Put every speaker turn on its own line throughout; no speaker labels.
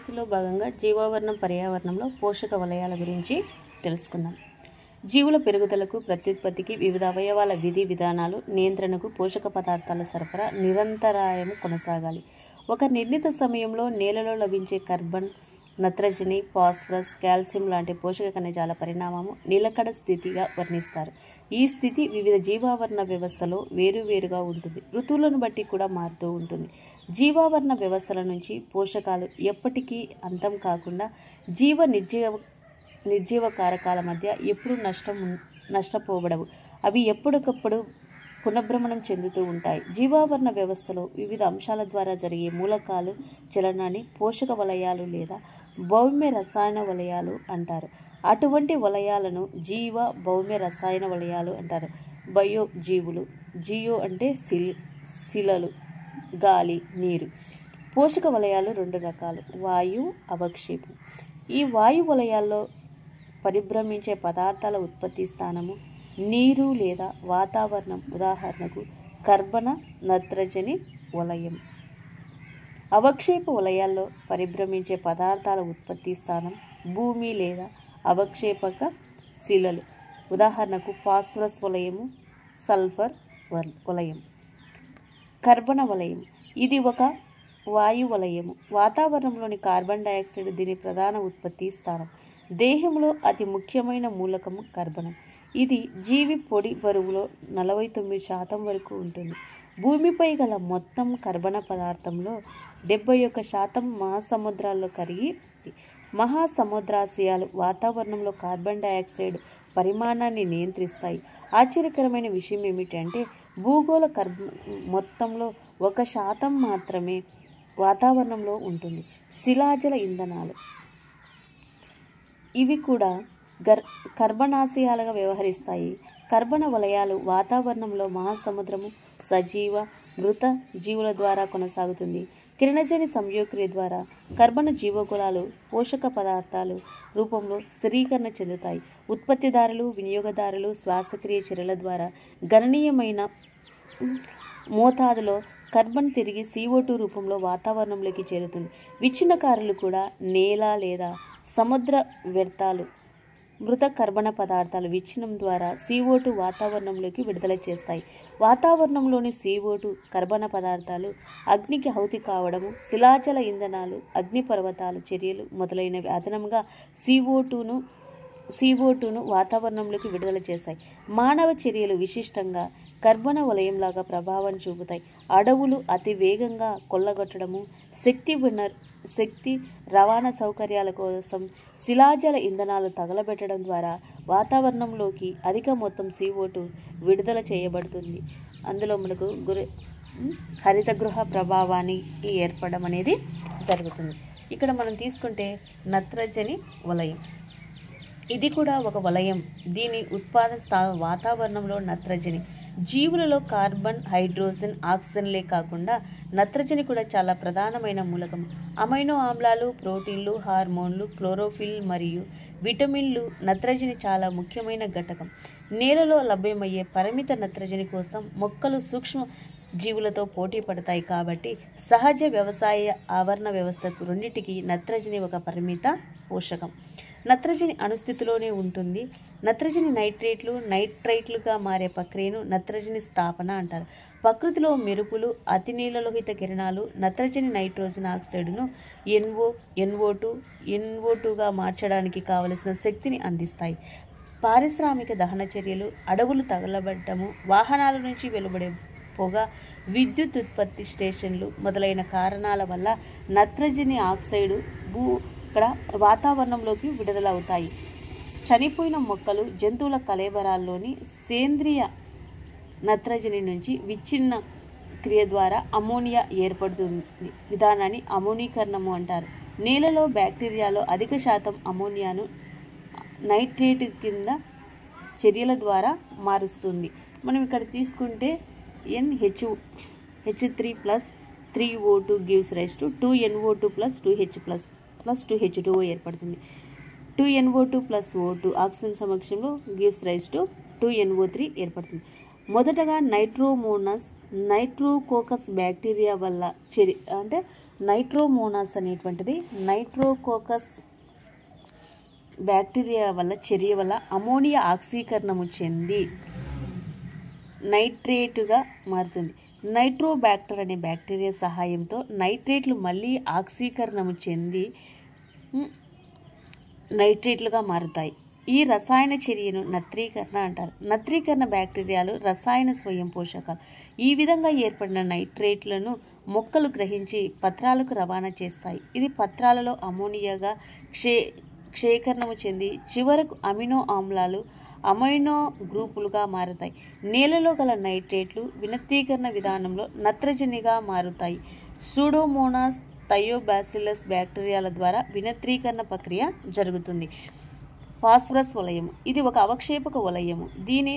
క్లాసులో భాగంగా జీవావరణం పర్యావరణంలో పోషక వలయాల గురించి తెలుసుకుందాం. జీవుల పెరుగుదలకు, ప్రత్యుత్పత్తికి వివిధ అవయవాల విధి విధానాలు, నియంత్రణకు పోషక పదార్థాల సరఫరా నిరంతరాయం కొనసాగాలి. ఒక నిర్ణీత సమయంలో నేలలో లభించే కార్బన్, నత్రజని, ఫాస్ఫరస్, కాల్షియం లాంటి పోషక ఖనిజాల పరిణామము నిలకడ స్థితిగా వర్ణిస్తారు. ఈ స్థితి వివిధ జీవావరణ వ్యవస్థలో వేరువేరుగా ఉంటుంది. ఋతువులను బట్టి కూడా మారుతూ ఉంటుంది. జీవావరణ వ్యవస్థల నుంచి పోషకాలు ఎప్పటికీ అంతం కాకుండా నిర్జీవ కారకాల మధ్య ఎప్పుడూ నష్టపోబడవు. అవి ఎప్పటికప్పుడు పునఃభ్రమణం చెందుతూ ఉంటాయి. జీవావరణ వ్యవస్థలో వివిధ అంశాల ద్వారా జరిగే మూలకాలు చలనాన్ని పోషక వలయాలు లేదా భౌమ్య రసాయన వలయాలు అంటారు. అటువంటి వలయాలను జీవ భౌమ్య రసాయన వలయాలు అంటారు. బయో జీవులు, జియో అంటే శిలలు, గాలి, నీరు. పోషక వలయాలు రెండు రకాలు: వాయు, అవక్షేపం. ఈ వాయు వలయాల్లో పరిభ్రమించే పదార్థాల ఉత్పత్తి స్థానము నీరు లేదా వాతావరణం. ఉదాహరణకు కర్బన, నత్రజని వలయం. అవక్షేప వలయాల్లో పరిభ్రమించే పదార్థాల ఉత్పత్తి స్థానం భూమి లేదా అవక్షేపక శిలలు. ఉదాహరణకు ఫాస్ఫరస్ వలయము, సల్ఫర్ వలయం. కర్బన వలయం ఇది ఒక వాయు వలయము. వాతావరణంలోని కార్బన్ డయాక్సైడ్ దీని ప్రధాన ఉత్పత్తి స్థానం. దేహంలో అతి ముఖ్యమైన మూలకము కర్బనం. ఇది జీవి పొడి బరువులో 49% వరకు ఉంటుంది. భూమిపై గల మొత్తం కర్బన పదార్థంలో 71% మహాసముద్రాల్లో కరిగి మహాసముద్రాశయాలు వాతావరణంలో కార్బన్ డయాక్సైడ్ పరిమాణాన్ని నియంత్రిస్తాయి. ఆశ్చర్యకరమైన విషయం ఏమిటంటే భూగోళ మొత్తంలో 1% మాత్రమే వాతావరణంలో ఉంటుంది. శిలాజల ఇంధనాలు ఇవి కూడా కర్బనాశయాలుగా వ్యవహరిస్తాయి. కర్బన వలయాలు వాతావరణంలో మహాసముద్రము, సజీవ, మృత జీవుల ద్వారా కొనసాగుతుంది. కిరణజని సంయోక్రియ ద్వారా కర్బన జీవగోళాలు పోషక పదార్థాలు రూపంలో స్థిరీకరణ చెందుతాయి. ఉత్పత్తిదారులు, వినియోగదారులు శ్వాసక్రియ చర్యల ద్వారా గణనీయమైన మోతాదులో కార్బన్ తిరిగి CO2 రూపంలో వాతావరణంలోకి చేరుతుంది. విచ్ఛిన్నకారులు కూడా నేల లేదా సముద్ర వ్యర్థాలు మృత కర్బన పదార్థాలు విచ్ఛిన్నం ద్వారా CO2 వాతావరణంలోకి విడుదల చేస్తాయి. వాతావరణంలోని CO2 కర్బన పదార్థాలు అగ్నికి ఆహుతి కావడము, శిలాజల ఇంధనాలు, అగ్నిపర్వతాలు చర్యలు మొదలైనవి అదనంగా CO2ను వాతావరణంలోకి విడుదల చేస్తాయి. మానవ చర్యలు విశిష్టంగా కర్బన వలయంలాగా ప్రభావం చూపుతాయి. అడవులు అతి వేగంగా కొల్లగొట్టడము, శక్తి రవాణా సౌకర్యాల కోసం శిలాజల ఇంధనాలు తగలబెట్టడం ద్వారా వాతావరణంలోకి అధిక మొత్తం CO2 విడుదల చేయబడుతుంది. అందులో మనకు హరితగృహ ప్రభావానికి ఏర్పడడం అనేది జరుగుతుంది. ఇక్కడ మనం తీసుకుంటే నత్రజని వలయం, ఇది కూడా ఒక వలయం. దీని ఉత్పాదన వాతావరణంలో నత్రజని. జీవులలో కార్బన్, హైడ్రోజన్, ఆక్సిజన్లే కాకుండా నత్రజని కూడా చాలా ప్రధానమైన మూలకం. అమైనో ఆమ్లాలు, ప్రోటీన్లు, హార్మోన్లు, క్లోరోఫిల్ మరియు విటమిన్లు నత్రజని చాలా ముఖ్యమైన ఘటకం. నేలలో లభ్యమయ్యే పరిమిత నత్రజని కోసం మొక్కలు సూక్ష్మ జీవులతో పోటీ పడతాయి. కాబట్టి సహజ వ్యవసాయ ఆవరణ వ్యవస్థకు రెండింటికి నత్రజని ఒక పరిమిత పోషకం. నత్రజని అణుస్థితిలోనే ఉంటుంది. నత్రజని నైట్రైట్లుగా మారే ప్రక్రియను నత్రజని స్థాపన అంటారు. ప్రకృతిలో మెరుపులు, అతి నీలలోహిత కిరణాలు నత్రజని నైట్రోజన్ ఆక్సైడును NO2గా మార్చడానికి కావలసిన శక్తిని అందిస్తాయి. పారిశ్రామిక దహన చర్యలు, అడవులు తగలబడ్డము, వాహనాల నుంచి వెలువడే పొగ, విద్యుత్ ఉత్పత్తి స్టేషన్లు మొదలైన కారణాల వల్ల నత్రజని ఆక్సైడు ఇక్కడ వాతావరణంలోకి విడుదలవుతాయి. చనిపోయిన మొక్కలు, జంతువుల కళేబరాల్లోని సేంద్రియ నత్రజని నుంచి విచ్ఛిన్న క్రియ ద్వారా అమోనియా ఏర్పడుతుంది. విధానాన్ని అమోనీకరణము అంటారు. నేలలో బ్యాక్టీరియాలో అధిక శాతం అమోనియాను నైట్రేట్ కింద చర్యల ద్వారా మారుస్తుంది. మనం ఇక్కడ తీసుకుంటే NH3 + 3O2 gives rise to 2NO2 + 2H + 2H2O ఏర్పడుతుంది. 2NO2 + O2 ఆక్సిజన్ సమక్షంలో gives rise to 2NO3 ఏర్పడుతుంది. మొదటగా నైట్రోకోకస్ బ్యాక్టీరియా వల్ల నైట్రోమోనాస్ అనేటువంటిది నైట్రోకోకస్ బ్యాక్టీరియా వల్ల చర్య వల్ల అమోనియా ఆక్సీకరణము చెంది నైట్రేటుగా మారుతుంది. నైట్రోబ్యాక్టర్ అనే బ్యాక్టీరియా సహాయంతో నైట్రేట్లు మళ్ళీ ఆక్సీకరణము చెంది నైట్రేట్లుగా మారుతాయి. ఈ రసాయన చర్యను నత్రీకరణ అంటారు. నత్రీకరణ బ్యాక్టీరియాలు రసాయన స్వయం పోషకాలు. ఈ విధంగా ఏర్పడిన నైట్రేట్లను మొక్కలు గ్రహించి పత్రాలకు రవాణా చేస్తాయి. ఇది పత్రాలలో అమోనియాగా క్షేకరణము చెంది చివరకు అమినో ఆమ్లాలు అమైనో గ్రూపులుగా మారుతాయి. నేలలో గల నైట్రేట్లు వినతీకరణ విధానంలో నత్రజనిగా మారుతాయి. సూడోమోనాస్ థయోబాసిల్లస్ బ్యాక్టీరియాల ద్వారా వినత్రీకరణ ప్రక్రియ జరుగుతుంది. ఫాస్ఫరస్ వలయము ఇది ఒక అవక్షేపక వలయము. దీని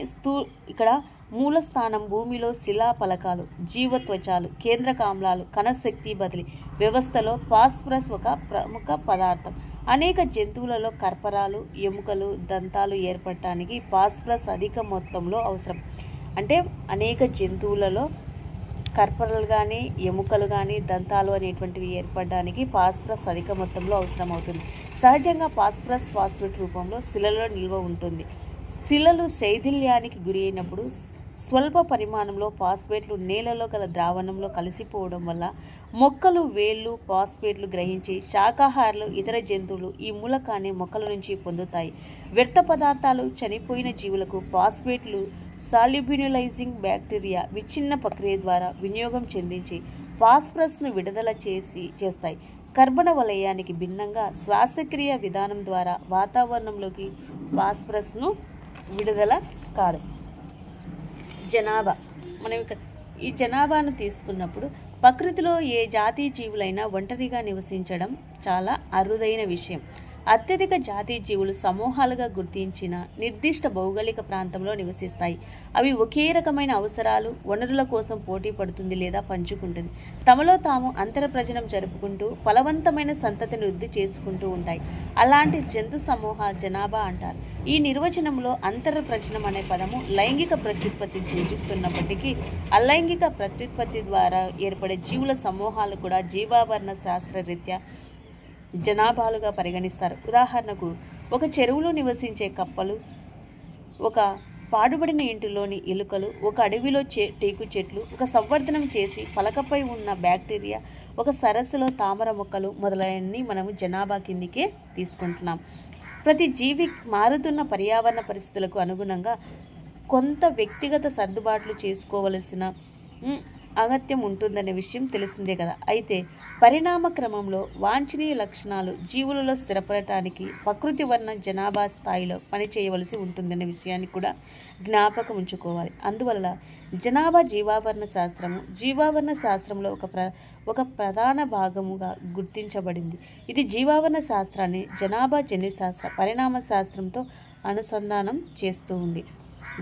ఇక్కడ మూల స్థానం భూమిలో శిలా ఫలకాలు, జీవత్వచాలు, కేంద్రక ఆమ్లాలు, కణశక్తి బదిలీ వ్యవస్థలో ఫాస్ఫరస్ ఒక ప్రముఖ పదార్థం. అనేక జంతువులలో కర్పరాలు, ఎముకలు, దంతాలు ఏర్పడటానికి ఫాస్ఫరస్ అధిక మొత్తంలో అవసరం. అంటే అనేక జంతువులలో కర్పరలు కానీ ఎముకలు కానీ దంతాలు అనేటువంటివి ఏర్పడడానికి ఫాస్ఫరస్ అధిక మొత్తంలో అవసరం అవుతుంది. సహజంగా ఫాస్ఫరస్ ఫాస్ఫేట్ రూపంలో శిలలో నిల్వ ఉంటుంది. శిలలు శైథిల్యానికి గురి అయినప్పుడు స్వల్ప పరిమాణంలో ఫాస్ఫేట్లు నేలలో గల ద్రావణంలో కలిసిపోవడం వల్ల మొక్కలు, వేళ్ళు ఫాస్ఫేట్లు గ్రహించి శాకాహారులు, ఇతర జంతువులు ఈ మూలకాన్ని మొక్కల నుంచి పొందుతాయి. వ్యర్థ పదార్థాలు చనిపోయిన జీవులకు ఫాస్ఫేట్లు సాల్యుబినలైజింగ్ బ్యాక్టీరియా విచ్ఛిన్న ప్రక్రియ ద్వారా వినియోగం చెందించి ఫాస్ఫరస్ను విడుదల చేస్తాయి. కర్బన వలయానికి భిన్నంగా శ్వాసక్రియ విధానం ద్వారా వాతావరణంలోకి ఫాస్ఫరస్ను విడుదల కాదు. జనాభా మనం ఇక్కడ ఈ జనాభాను తీసుకున్నప్పుడు ప్రకృతిలో ఏ జాతీయ జీవులైనా ఒంటరిగా నివసించడం చాలా అరుదైన విషయం. అత్యధిక జాతీయ జీవులు సమూహాలుగా గుర్తించిన నిర్దిష్ట భౌగోళిక ప్రాంతంలో నివసిస్తాయి. అవి ఒకే రకమైన అవసరాలు, వనరుల కోసం పోటీ పడుతుంది లేదా పంచుకుంటుంది. తమలో తాము అంతర ప్రజనం జరుపుకుంటూ ఫలవంతమైన సంతతిని వృద్ధి చేసుకుంటూ ఉంటాయి. అలాంటి జంతు సమూహ జనాభా అంటారు. ఈ నిర్వచనంలో అంతర ప్రజనం అనే పదము లైంగిక ప్రత్యుత్పత్తిని సూచిస్తున్నప్పటికీ అలైంగిక ప్రత్యుత్పత్తి ద్వారా ఏర్పడే జీవుల సమూహాలు కూడా జీవావరణ శాస్త్రరీత్యా జనాభాలుగా పరిగణిస్తారు. ఉదాహరణకు ఒక చెరువులో నివసించే కప్పలు, ఒక పాడుబడిన ఇంటిలోని ఎలుకలు, ఒక అడవిలో టేకు చెట్లు, ఒక సంవర్ధనం చేసి పలకపై ఉన్న బ్యాక్టీరియా, ఒక సరస్సులో తామర మొక్కలు మొదలైనవి మనము జనాభా కిందికే తీసుకుంటున్నాం. ప్రతి జీవి మారుతున్న పర్యావరణ పరిస్థితులకు అనుగుణంగా కొంత వ్యక్తిగత సర్దుబాట్లు చేసుకోవలసిన అగత్యం ఉంటుందనే విషయం తెలిసిందే కదా. అయితే పరిణామ క్రమంలో వాంఛనీయ లక్షణాలు జీవులలో స్థిరపడటానికి ప్రకృతి వర్ణ జనాభా స్థాయిలో పనిచేయవలసి ఉంటుందనే విషయాన్ని కూడా జ్ఞాపకం ఉంచుకోవాలి. అందువల్ల జనాభా జీవావరణ శాస్త్రంలో ఒక ప్రధాన భాగముగా గుర్తించబడింది. ఇది జీవావరణ శాస్త్రాన్ని జనాభా జన్యుశాస్త్ర పరిణామ శాస్త్రంతో అనుసంధానం చేస్తూ ఉంది.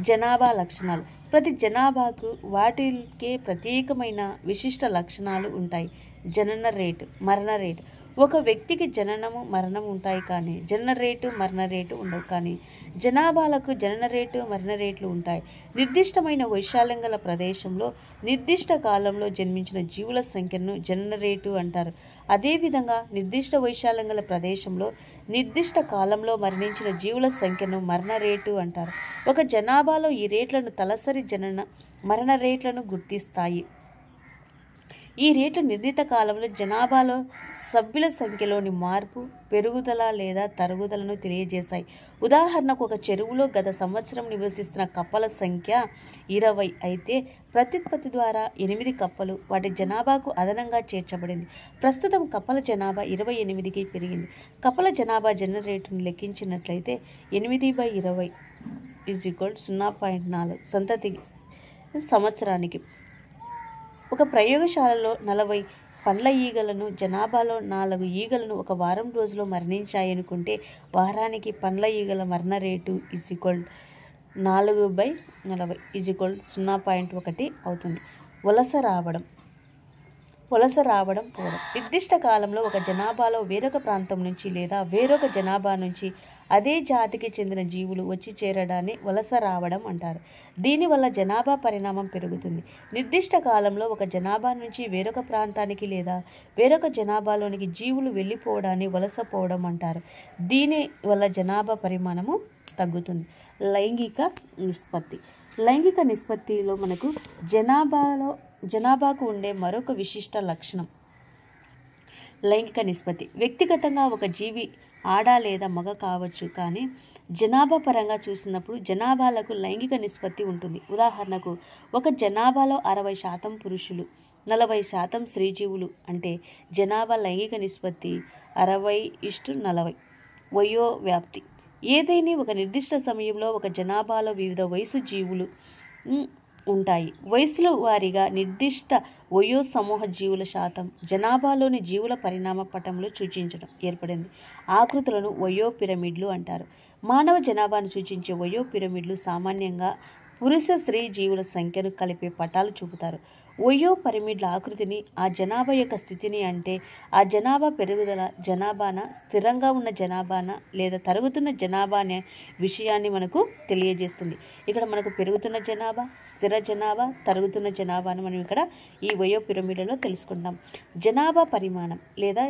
జనాభా లక్షణాలు ప్రతి జనాభాకు వాటికే ప్రత్యేకమైన విశిష్ట లక్షణాలు ఉంటాయి. జనన రేటు, మరణ రేటు. ఒక వ్యక్తికి జననము, మరణం ఉంటాయి కానీ జనన రేటు, మరణ రేటు ఉండవు. కానీ జనాభాలకు జనన రేటు, మరణ రేట్లు ఉంటాయి. నిర్దిష్టమైన వైశాల్యం గల ప్రదేశంలో నిర్దిష్ట కాలంలో జన్మించిన జీవుల సంఖ్యను జనన రేటు అంటారు. అదేవిధంగా నిర్దిష్ట వైశాల్యం గల ప్రదేశంలో నిర్దిష్ట కాలంలో మరణించిన జీవుల సంఖ్యను మరణ రేటు అంటారు. ఒక జనాభాలో ఈ రేట్లను తలసరి జనన, మరణ రేట్లను గుర్తిస్తాయి. ఈ రేట్లు నిర్ణీత కాలంలో జనాభాలో సభ్యుల సంఖ్యలోని మార్పు, పెరుగుదల లేదా తరుగుదలను తెలియజేస్తాయి. ఉదాహరణకు ఒక చెరువులో గత సంవత్సరం నివసిస్తున్న కప్పల సంఖ్య 20 అయితే ప్రత్యుత్పత్తి ద్వారా 8 కప్పలు వాటి జనాభాకు అదనంగా చేర్చబడింది. ప్రస్తుతం కప్పల జనాభా 28కి పెరిగింది. కప్పల జనాభా జనన రేటును లెక్కించినట్లయితే 8/20 = 0.4 సంతతి సంవత్సరానికి. ఒక ప్రయోగశాలలో 40 పండ్ల ఈగలను, జనాభాలో 4 ఈగలను ఒక వారం రోజులో మరణించాయనుకుంటే వారానికి పండ్ల ఈగల మరణ రేటు 4/40 0.1 అవుతుంది. వలస రావడం పోవడం. నిర్దిష్ట కాలంలో ఒక జనాభాలో వేరొక ప్రాంతం నుంచి లేదా వేరొక జనాభా నుంచి అదే జాతికి చెందిన జీవులు వచ్చి చేరడాన్ని వలస రావడం అంటారు. దీనివల్ల జనాభా పరిణామం పెరుగుతుంది. నిర్దిష్ట కాలంలో ఒక జనాభా నుంచి వేరొక ప్రాంతానికి లేదా వేరొక జనాభాలోనికి జీవులు వెళ్ళిపోవడాన్ని వలసపోవడం అంటారు. దీని వల్ల జనాభా పరిమాణము తగ్గుతుంది. లైంగిక నిష్పత్తి. లైంగిక నిష్పత్తిలో మనకు జనాభాకు ఉండే మరొక విశిష్ట లక్షణం లైంగిక నిష్పత్తి. వ్యక్తిగతంగా ఒక జీవి ఆడ లేదా మగ కావచ్చు, కానీ జనాభా పరంగా చూసినప్పుడు జనాభాలకు లైంగిక నిష్పత్తి ఉంటుంది. ఉదాహరణకు ఒక జనాభాలో 60% పురుషులు 40% స్త్రీజీవులు అంటే జనాభా లైంగిక నిష్పత్తి 60:40. వయో వ్యాప్తి. ఏదైనా ఒక నిర్దిష్ట సమయంలో ఒక జనాభాలో వివిధ వయసు జీవులు ఉంటాయి. వయసుల వారీగా నిర్దిష్ట వయో సమూహ జీవుల శాతం జనాభాలోని జీవుల పరిణామ పటంలో సూచించడం ఏర్పడింది. ఆకృతులను వయో పిరమిడ్లు అంటారు. మానవ జనాభాను సూచించే వయో పిరమిడ్లు సామాన్యంగా పురుష స్త్రీ జీవుల సంఖ్యను కలిపే పటాలు చూపుతారు. వయో పిరమిడ్ల ఆకృతిని ఆ జనాభా యొక్క స్థితిని, అంటే ఆ జనాభా పెరుగుదల జనాభాన, స్థిరంగా ఉన్న జనాభాన లేదా తరుగుతున్న జనాభా అనే విషయాన్ని మనకు తెలియజేస్తుంది. ఇక్కడ మనకు పెరుగుతున్న జనాభా, స్థిర జనాభా, తరుగుతున్న జనాభాను మనం ఇక్కడ ఈ వయో పిరమిడ్లలో తెలుసుకుంటాం. జనాభా పరిమాణం లేదా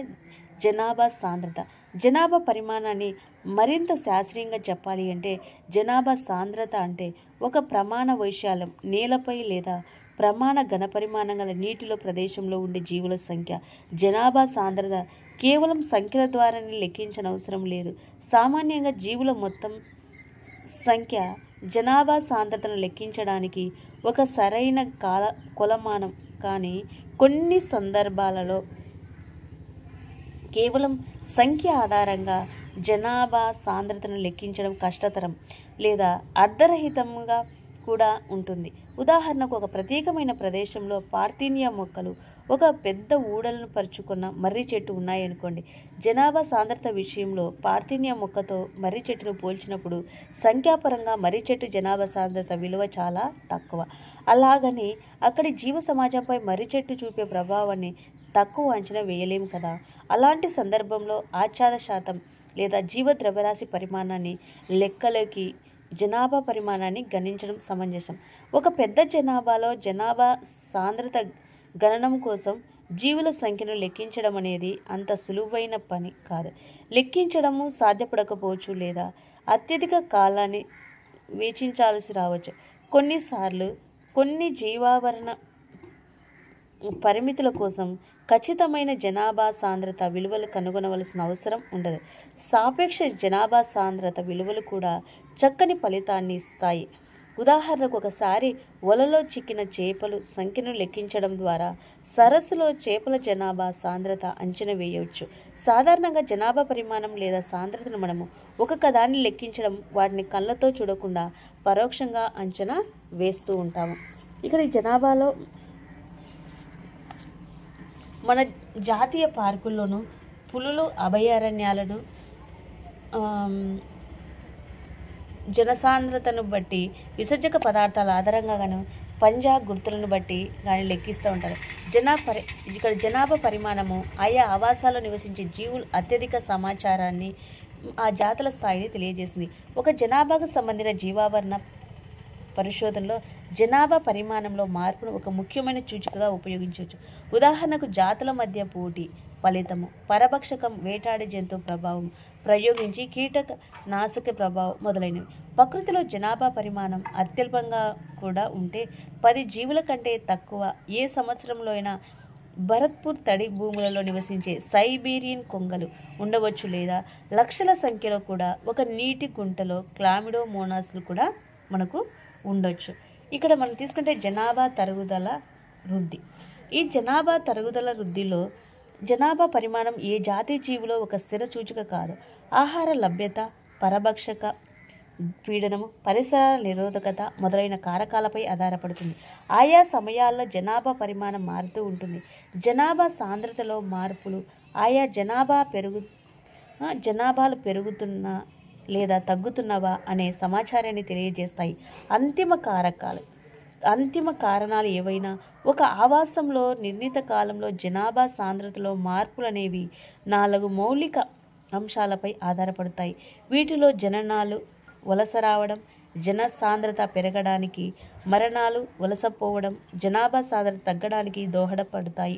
జనాభా సాంద్రత. జనాభా పరిమాణాన్ని మరింత శాస్త్రీయంగా చెప్పాలి అంటే జనాభా సాంద్రత అంటే ఒక ప్రమాణ వైశాల్యం, నేలపై లేదా ప్రమాణ ఘనపరిమాణం గల నీటిలో ప్రదేశంలో ఉండే జీవుల సంఖ్య. జనాభా సాంద్రత కేవలం సంఖ్యల ద్వారానే లెక్కించనవసరం లేదు. సామాన్యంగా జీవుల మొత్తం సంఖ్య జనాభా సాంద్రతను లెక్కించడానికి ఒక సరైన కొలమానం, కానీ కొన్ని సందర్భాలలో కేవలం సంఖ్య ఆధారంగా జనాభా సాంద్రతను లెక్కించడం కష్టతరం లేదా అర్ధరహితంగా కూడా ఉంటుంది. ఉదాహరణకు ఒక ప్రత్యేకమైన ప్రదేశంలో పార్థీనియా మొక్కలు, ఒక పెద్ద ఊడలను పరుచుకున్న మర్రి చెట్టు ఉన్నాయనుకోండి. జనాభా సాంద్రత విషయంలో పార్థీనియా మొక్కతో మర్రి చెట్టును పోల్చినప్పుడు సంఖ్యాపరంగా మర్రి చెట్టు జనాభా సాంద్రత విలువ చాలా తక్కువ. అలాగని అక్కడి జీవ సమాజంపై మర్రి చెట్టు చూపే ప్రభావాన్ని తక్కువ అంచనా వేయలేం కదా. అలాంటి సందర్భంలో ఆచ్ఛాద శాతం లేదా జీవ ద్రవ్యరాశి పరిమాణాన్ని లెక్కలోకి జనాభా పరిమాణాన్ని గణించడం సమంజసం. ఒక పెద్ద జనాభాలో జనాభా సాంద్రత గణనం కోసం జీవుల సంఖ్యను లెక్కించడం అనేది అంత సులువైన పని కాదు. లెక్కించడము సాధ్యపడకపోవచ్చు లేదా అత్యధిక కాలాన్ని వేచించాల్సి రావచ్చు. కొన్నిసార్లు కొన్ని జీవావరణ పరిమితుల కోసం ఖచ్చితమైన జనాభా సాంద్రత విలువలు కనుగొనవలసిన అవసరం ఉండదు. సాపేక్ష జనాభా సాంద్రత విలువలు కూడా చక్కని ఫలితాన్ని ఇస్తాయి. ఉదాహరణకు ఒకసారి వలలో చిక్కిన చేపలు సంఖ్యను లెక్కించడం ద్వారా సరస్సులో చేపల జనాభా సాంద్రత అంచనా వేయవచ్చు. సాధారణంగా జనాభా పరిమాణం లేదా సాంద్రతను మనము ఒకదాన్ని లెక్కించడం, వాటిని కళ్ళతో చూడకుండా పరోక్షంగా అంచనా వేస్తూ ఉంటాము. ఇక్కడ ఈ జనాభాలో మన జాతీయ పార్కుల్లోనూ పులులు అభయారణ్యాలను జనసాంద్రతను బట్టి, విసర్జక పదార్థాల ఆధారంగా గాను పంజా గుర్తులను బట్టి కానీ లెక్కిస్తూ ఉంటారు. ఇక్కడ జనాభా పరిమాణము ఆయా ఆవాసాల్లో నివసించే జీవులు అత్యధిక సమాచారాన్ని, ఆ జాతుల స్థాయిని తెలియజేస్తుంది. ఒక జనాభాకు సంబంధించిన జీవావరణ పరిశోధనలో జనాభా పరిమాణంలో మార్పును ఒక ముఖ్యమైన సూచికగా ఉపయోగించవచ్చు. ఉదాహరణకు జాతుల మధ్య పోటీ ఫలితము, పరభక్షకం, వేటాడే జంతువు ప్రభావం ప్రయోగించి కీటక నాశక ప్రభావం మొదలైనవి. ప్రకృతిలో జనాభా పరిమాణం అత్యల్పంగా కూడా ఉంటే 10 జీవుల కంటే తక్కువ ఏ సంవత్సరంలో అయినా భరత్పూర్ తడి భూములలో నివసించే సైబీరియన్ కొంగలు ఉండవచ్చు, లేదా లక్షల సంఖ్యలో కూడా ఒక నీటి గుంటలో క్లామిడోమోనాస్లు కూడా మనకు ఉండొచ్చు. ఇక్కడ మనం తీసుకుంటే జనాభా తరుగుదల వృద్ధి. ఈ జనాభా తరుగుదల వృద్ధిలో జనాభా పరిమాణం ఏ జాతి జీవులో ఒక స్థిర సూచిక కాదు. ఆహార లభ్యత, పరభక్షక పీడనము, పరిసరాల నిరోధకత మొదలైన కారకాలపై ఆధారపడుతుంది. ఆయా సమయాల్లో జనాభా పరిమాణం మారుతూ ఉంటుంది. జనాభా సాంద్రతలో మార్పులు ఆయా జనాభాలు పెరుగుతున్నా లేదా తగ్గుతున్నవా అనే సమాచారాన్ని తెలియజేస్తాయి. అంతిమ కారణాలు ఏవైనా ఒక ఆవాసంలో నిర్ణీత కాలంలో జనాభా సాంద్రతలో మార్పులు అనేవి 4 మౌలిక అంశాలపై ఆధారపడతాయి. వీటిలో జననాలు వలస రావడం, జన సాంద్రత పెరగడానికి, మరణాలు వలసపోవడం, జనాభా సాంద్రత తగ్గడానికి దోహదపడతాయి.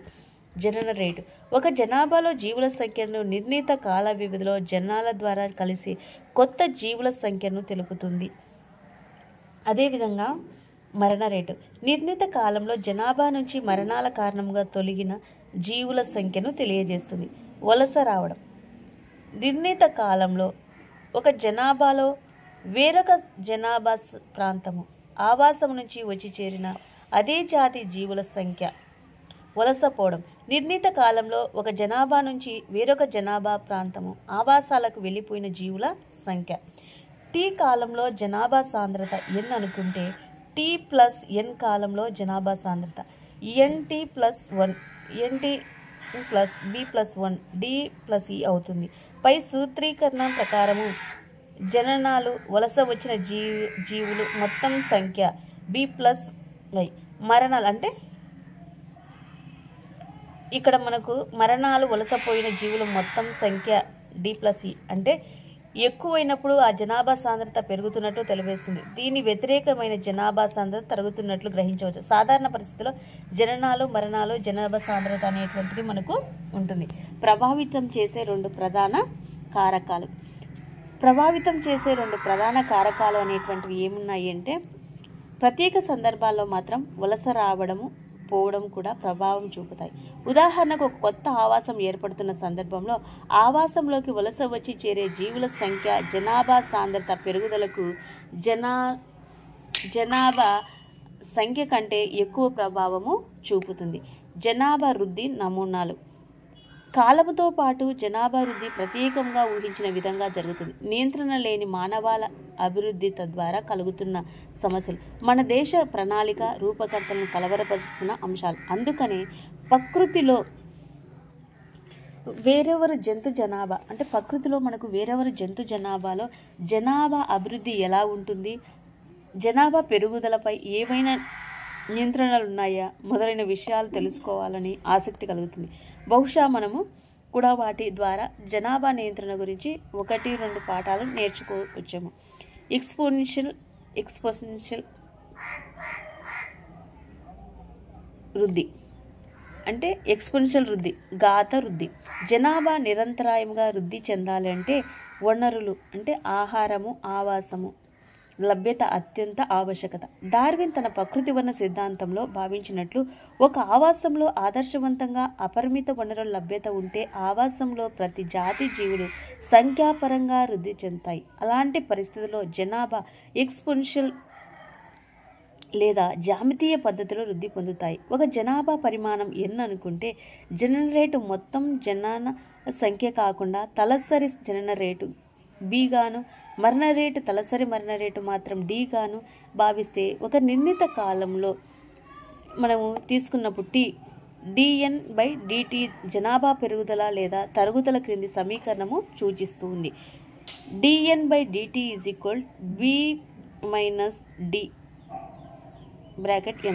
జనన రేటు ఒక జనాభాలో జీవుల సంఖ్యను నిర్ణీత కాల వ్యవధిలో జనాల ద్వారా కలిసి కొత్త జీవుల సంఖ్యను తెలుపుతుంది. అదేవిధంగా మరణ రేటు నిర్ణీత కాలంలో జనాభా నుంచి మరణాల కారణంగా తొలగిన జీవుల సంఖ్యను తెలియజేస్తుంది. వలస రావడం నిర్ణీత కాలంలో ఒక జనాభాలో వేరొక జనాభా ప్రాంతము ఆవాసం నుంచి వచ్చి చేరిన అదే జాతి జీవుల సంఖ్య. వలసపోవడం నిర్ణీత కాలంలో ఒక జనాభా నుంచి వేరొక జనాభా ప్రాంతము ఆవాసాలకు వెళ్ళిపోయిన జీవుల సంఖ్య. టీ కాలంలో జనాభా సాంద్రత ఎన్ అనుకుంటే టీ ప్లస్ ఎన్ కాలంలో జనాభా సాంద్రత N T plus 1 N T plus B plus 1 D plus E అవుతుంది. పై సూత్రీకరణ ప్రకారము జననాలు వలస వచ్చిన జీవులు మొత్తం సంఖ్య బి ప్లస్ ఐ. మరణాలు అంటే ఇక్కడ మనకు మరణాలు వలసపోయిన జీవుల మొత్తం సంఖ్య డి ప్లస్ ఈ అంటే ఎక్కువైనప్పుడు ఆ జనాభా సాంద్రత పెరుగుతున్నట్టు తెలియజేస్తుంది. దీని వ్యతిరేకమైన జనాభా సాంద్రత తరుగుతున్నట్లు గ్రహించవచ్చు. సాధారణ పరిస్థితుల్లో జననాలు మరణాలు జనాభా సాంద్రత అనేటువంటిది మనకు ఉంటుంది. ప్రభావితం చేసే రెండు ప్రధాన కారకాలు అనేటువంటివి ఏమున్నాయి అంటే ప్రత్యేక సందర్భాల్లో మాత్రం వలస రావడము పోవడం కూడా ప్రభావం చూపుతాయి. ఉదాహరణకు ఒక కొత్త ఆవాసం ఏర్పడుతున్న సందర్భంలో ఆవాసంలోకి వలస వచ్చి చేరే జీవుల సంఖ్య జనాభా సాంద్రత పెరుగుదలకు జనాభా సంఖ్య కంటే ఎక్కువ ప్రభావము చూపుతుంది. జనాభా వృద్ధి నమూనాలు కాలముతో పాటు జనాభా వృద్ధి ప్రత్యేకంగా ఊహించిన విధంగా జరుగుతుంది. నియంత్రణ లేని మానవాళ అభివృద్ధి తద్వారా కలుగుతున్న సమస్యలు మన దేశ ప్రణాళిక రూపకర్తలను కలవరపరుస్తున్న అంశాలు. అందుకనే ప్రకృతిలో వేరెవరు జంతు జనాభా అంటే ప్రకృతిలో మనకు వేరెవరు జంతు జనాభాలో జనాభా అభివృద్ధి ఎలా ఉంటుంది, జనాభా పెరుగుదలపై ఏవైనా నియంత్రణలు ఉన్నాయా మొదలైన విషయాలు తెలుసుకోవాలని ఆసక్తి కలుగుతుంది. బహుశా మనము కూడా వాటి ద్వారా జనాభా నియంత్రణ గురించి 1-2 పాఠాలు నేర్చుకోవచ్చాము. ఎక్స్పోనెన్షియల్ వృద్ధి అంటే ఎక్స్పోనెన్షియల్ వృద్ధి ఘాత వృద్ధి. జనాభా నిరంతరాయంగా వృద్ధి చెందాలి అంటే వనరులు అంటే ఆహారము ఆవాసము లభ్యత అత్యంత ఆవశ్యకత. డార్విన్ తన ప్రకృతి వనరు సిద్ధాంతంలో భావించినట్లు ఒక ఆవాసంలో ఆదర్శవంతంగా అపరిమిత వనరుల లభ్యత ఉంటే ఆవాసంలో ప్రతి జాతి జీవులు సంఖ్యాపరంగా వృద్ధి చెందుతాయి. అలాంటి పరిస్థితుల్లో జనాభా ఎక్స్పోనెన్షియల్ లేదా జ్యామితీయ పద్ధతిలో వృద్ధి పొందుతాయి. ఒక జనాభా పరిమాణం ఎన్ అనుకుంటే జనన రేటు మొత్తం జనన సంఖ్య కాకుండా తలసరి జనన రేటు బి గాను మరణ రేటు తలసరి మరణ రేటు మాత్రం డి గాను భావిస్తే ఒక నిర్ణీత కాలంలో మనము తీసుకున్నప్పుడు dn/dt జనాభా పెరుగుదల లేదా తరుగుదల క్రింది సమీకరణము సూచిస్తుంది. dn/dt b - d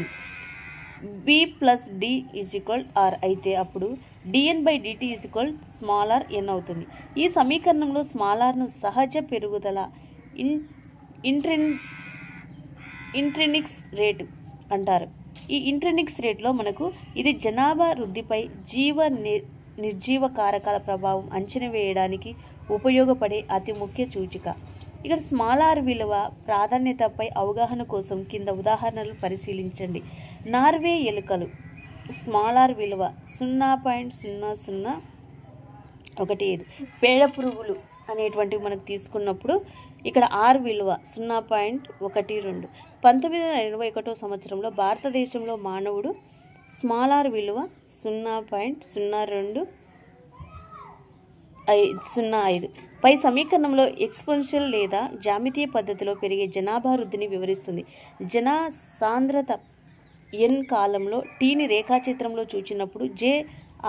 (m) b + d r అయితే అప్పుడు dn/dt r n అవుతుంది. ఈ సమీకరణంలో rను సహజ పెరుగుదల ఇంట్రిన్సిక్ రేటు అంటారు. ఈ ఇంట్రిన్సిక్ రేటులో మనకు ఇది జనాభా వృద్ధిపై నిర్జీవ కారకాల ప్రభావం అంచనా వేయడానికి ఉపయోగపడే అతి ముఖ్య సూచిక. ఇక్కడ r విలువ ప్రాధాన్యతపై అవగాహన కోసం కింద ఉదాహరణలు పరిశీలించండి. నార్వే ఎలుకలు r విలువ 0.0015. పేడ పురుగులు అనేటువంటివి మనకు తీసుకున్నప్పుడు ఇక్కడ r విలువ 0.12. 1981 సంవత్సరంలో భారతదేశంలో మానవుడు r విలువ 0.05. పై సమీకరణంలో ఎక్స్పోనెన్షియల్ లేదా జ్యామితీయ పద్ధతిలో పెరిగే జనాభా వృద్ధిని వివరిస్తుంది. జన సాంద్రత ఎన్ కాలంలో టీని రేఖాచిత్రంలో చూచినప్పుడు జే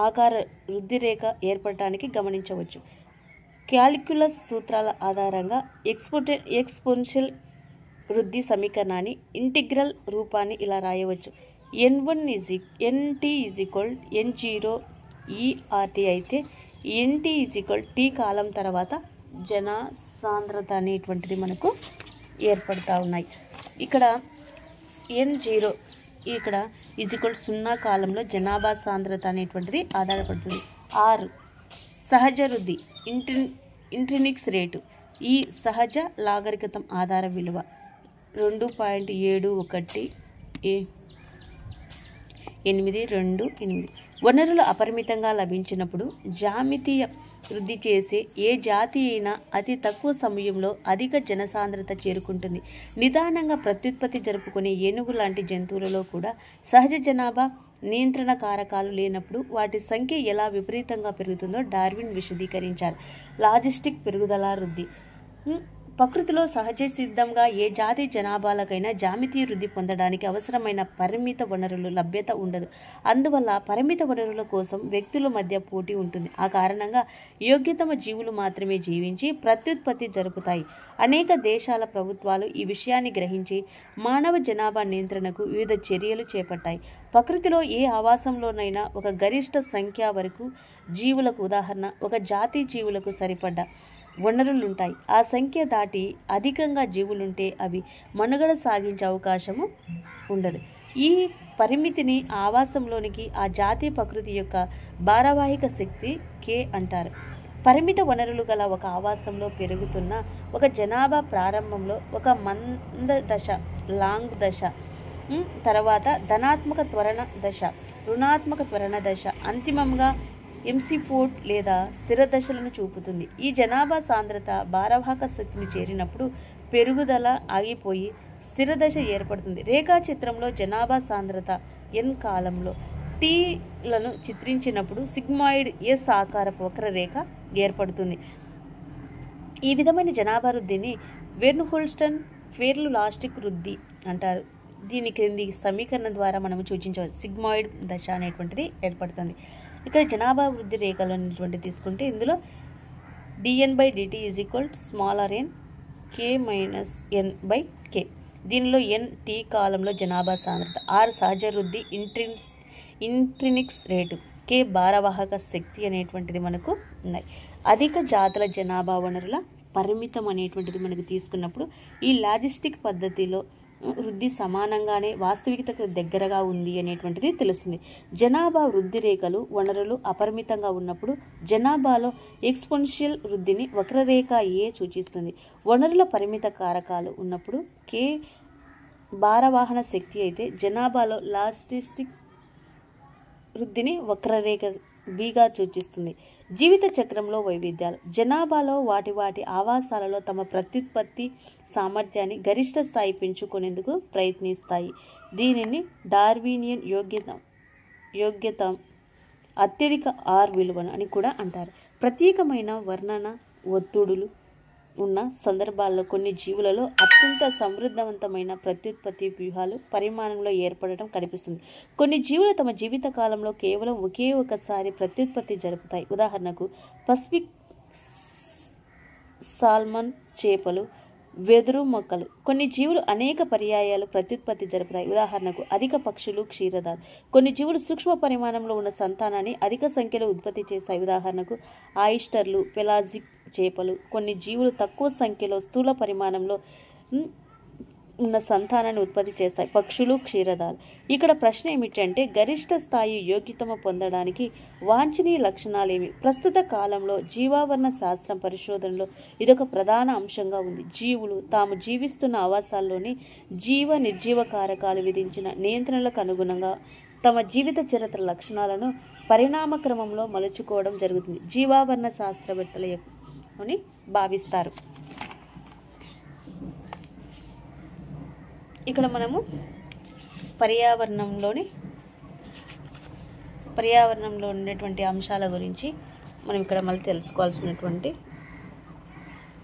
ఆకార వృద్ధి రేఖ ఏర్పడటానికి గమనించవచ్చు. క్యాలిక్యులస్ సూత్రాల ఆధారంగా ఎక్స్పోనెన్షియల్ వృద్ధి సమీకరణాన్ని ఇంటిగ్రల్ రూపాన్ని ఇలా రాయవచ్చు. n1 nt n0 ERT అయితే ఎన్టీ టీ కాలం తర్వాత జనసాంద్రత అనేటువంటిది మనకు ఏర్పడుతూ ఉన్నాయి. ఇక్కడ N0 ఇక్కడ =0 కాలంలో జనాభా సాంద్రత అనేటువంటిది ఆధారపడుతుంది. 6 సహజ వృద్ధి ఇంట్రినిక్స్ రేటు. ఈ సహజ లాగరికతం ఆధార విలువ 2.7188. వనరులు అపరిమితంగా లభించినప్పుడు జామితీయ వృద్ధి చేసే ఏ జాతి అయినా అతి తక్కువ సమయంలో అధిక జనసాంద్రత చేరుకుంటుంది. నిదానంగా ప్రత్యుత్పత్తి జరుపుకునే ఏనుగు లాంటి జంతువులలో కూడా సహజ జనాభా నియంత్రణ కారకాలు లేనప్పుడు వాటి సంఖ్య ఎలా విపరీతంగా పెరుగుతుందో డార్విన్ విశదీకరించారు. లాజిస్టిక్ పెరుగుదల వృద్ధి. ప్రకృతిలో సహజ సిద్ధంగా ఏ జాతి జనాభాలకైనా జామితీయ వృద్ధి పొందడానికి అవసరమైన పరిమిత వనరులు లభ్యత ఉండదు. అందువల్ల పరిమిత వనరుల కోసం వ్యక్తుల మధ్య పోటీ ఉంటుంది. ఆ కారణంగా యోగ్యతమ జీవులు మాత్రమే జీవించి ప్రత్యుత్పత్తి జరుపుతాయి. అనేక దేశాల ప్రభుత్వాలు ఈ విషయాన్ని గ్రహించి మానవ జనాభా నియంత్రణకు వివిధ చర్యలు చేపట్టాయి. ప్రకృతిలో ఏ ఆవాసంలోనైనా ఒక గరిష్ట సంఖ్య వరకు జీవులకు, ఉదాహరణ ఒక జాతి జీవులకు సరిపడ్డ వనరులుంటాయి. ఆ సంఖ్య దాటి అధికంగా జీవులుంటే అవి మనుగడ సాగించే అవకాశము ఉండదు. ఈ పరిమితిని ఆవాసంలోనికి ఆ జాతి ప్రకృతి యొక్క భారవాహిక శక్తి K అంటారు. పరిమిత వనరులు గల ఒక ఆవాసంలో పెరుగుతున్న ఒక జనాభా ప్రారంభంలో ఒక మంద దశ లాంగ్ దశ, తర్వాత ధనాత్మక త్వరణ దశ, రుణాత్మక త్వరణ దశ, అంతిమంగా MC4 లేదా స్థిర దశలను చూపుతుంది. ఈ జనాభా సాంద్రత భారవాహక శక్తిని చేరినప్పుడు పెరుగుదల ఆగిపోయి స్థిర దశ ఏర్పడుతుంది. రేఖాచిత్రంలో జనాభా సాంద్రత N కాలంలో Tలను చిత్రించినప్పుడు సిగ్మాయిడ్ S ఆకారపు వక్రరేఖ ఏర్పడుతుంది. ఈ విధమైన జనాభా వృద్ధిని వెర్న్హోల్స్టన్ ఫెర్లులాస్టిక్ వృద్ధి అంటారు. దీని క్రింది సమీకరణం ద్వారా మనము సూచించవచ్చు. సిగ్మాయిడ్ దశ అనేటువంటిది ఏర్పడుతుంది. ఇక్కడ జనాభా వృద్ధి రేఖలు అనేటువంటి తీసుకుంటే ఇందులో dN/dt n K - N/K. దీనిలో N T కాలంలో జనాభా సాంద్రత, R సహజ వృద్ధి ఇంట్రినిక్స్ రేటు, K భారవాహక శక్తి అనేటువంటిది మనకు ఉన్నాయి. అధిక జాతుల జనాభా వనరుల పరిమితం అనేటువంటిది మనకు తీసుకున్నప్పుడు ఈ లాజిస్టిక్ పద్ధతిలో వృద్ధి సమానంగానే వాస్తవికతకు దగ్గరగా ఉంది అనేటువంటిది తెలుస్తుంది. జనాభా వృద్ధి రేఖలు వనరులు అపరిమితంగా ఉన్నప్పుడు జనాభాలో ఎక్స్పోనెన్షియల్ వృద్ధిని వక్రరేఖ A సూచిస్తుంది. వనరుల పరిమిత కారకాలు ఉన్నప్పుడు K భారవాహన శక్తి అయితే జనాభాలో లాజిస్టిక్ వృద్ధిని వక్రరేఖ Bగా సూచిస్తుంది. జీవిత చక్రంలో వైవిధ్యాలు. జనాభాలో వాటి ఆవాసాలలో తమ ప్రత్యుత్పత్తి సామర్థ్యాన్ని గరిష్ట స్థాయి పెంచుకునేందుకు ప్రయత్నిస్తాయి. దీనిని డార్వినియన్ యోగ్యత అత్యధిక R విలువను అని కూడా అంటారు. ప్రత్యేకమైన వర్ణన ఒత్తిడులు ఉన్న సందర్భాల్లో కొన్ని జీవులలో అత్యంత సమృద్ధవంతమైన ప్రత్యుత్పత్తి వ్యూహాలు పరిమాణంలో ఏర్పడటం కనిపిస్తుంది. కొన్ని జీవులు తమ జీవిత కాలంలో కేవలం ఒకే ఒకసారి ప్రత్యుత్పత్తి జరుపుతాయి. ఉదాహరణకు పసిఫిక్ సాల్మన్ చేపలు, వెదురు మొక్కలు. కొన్ని జీవులు అనేక పర్యాయాలు ప్రత్యుత్పత్తి జరుపుతాయి. ఉదాహరణకు అధిక పక్షులు, క్షీరదాలు. కొన్ని జీవులు సూక్ష్మ పరిమాణంలో ఉన్న సంతానాన్ని అధిక సంఖ్యలో ఉత్పత్తి చేస్తాయి. ఉదాహరణకు ఆయిస్టర్లు, పెలాజిక్ చేపలు. కొన్ని జీవులు తక్కువ సంఖ్యలో స్థూల పరిమాణంలో ఉన్న సంతానాన్ని ఉత్పత్తి చేస్తాయి. పక్షులు, క్షీరదాలు. ఇక్కడ ప్రశ్న ఏమిటంటే గరిష్ట స్థాయి యోగ్యతమ పొందడానికి వాంఛనీయ లక్షణాలేమి? ప్రస్తుత కాలంలో జీవావరణ శాస్త్రం పరిశోధనలో ఇదొక ప్రధాన అంశంగా ఉంది. జీవులు తాము జీవిస్తున్న ఆవాసాల్లోని జీవ నిర్జీవ కారకాలు విధించిన నియంత్రణలకు అనుగుణంగా తమ జీవిత చరిత్ర లక్షణాలను పరిణామ క్రమంలో మలుచుకోవడం జరుగుతుంది. జీవావరణ శాస్త్రవేత్తల అని భావిస్తారు. ఇక్కడ మనము పర్యావరణంలో ఉండేటువంటి అంశాల గురించి మనం ఇక్కడ మళ్ళీ తెలుసుకోవాల్సినటువంటి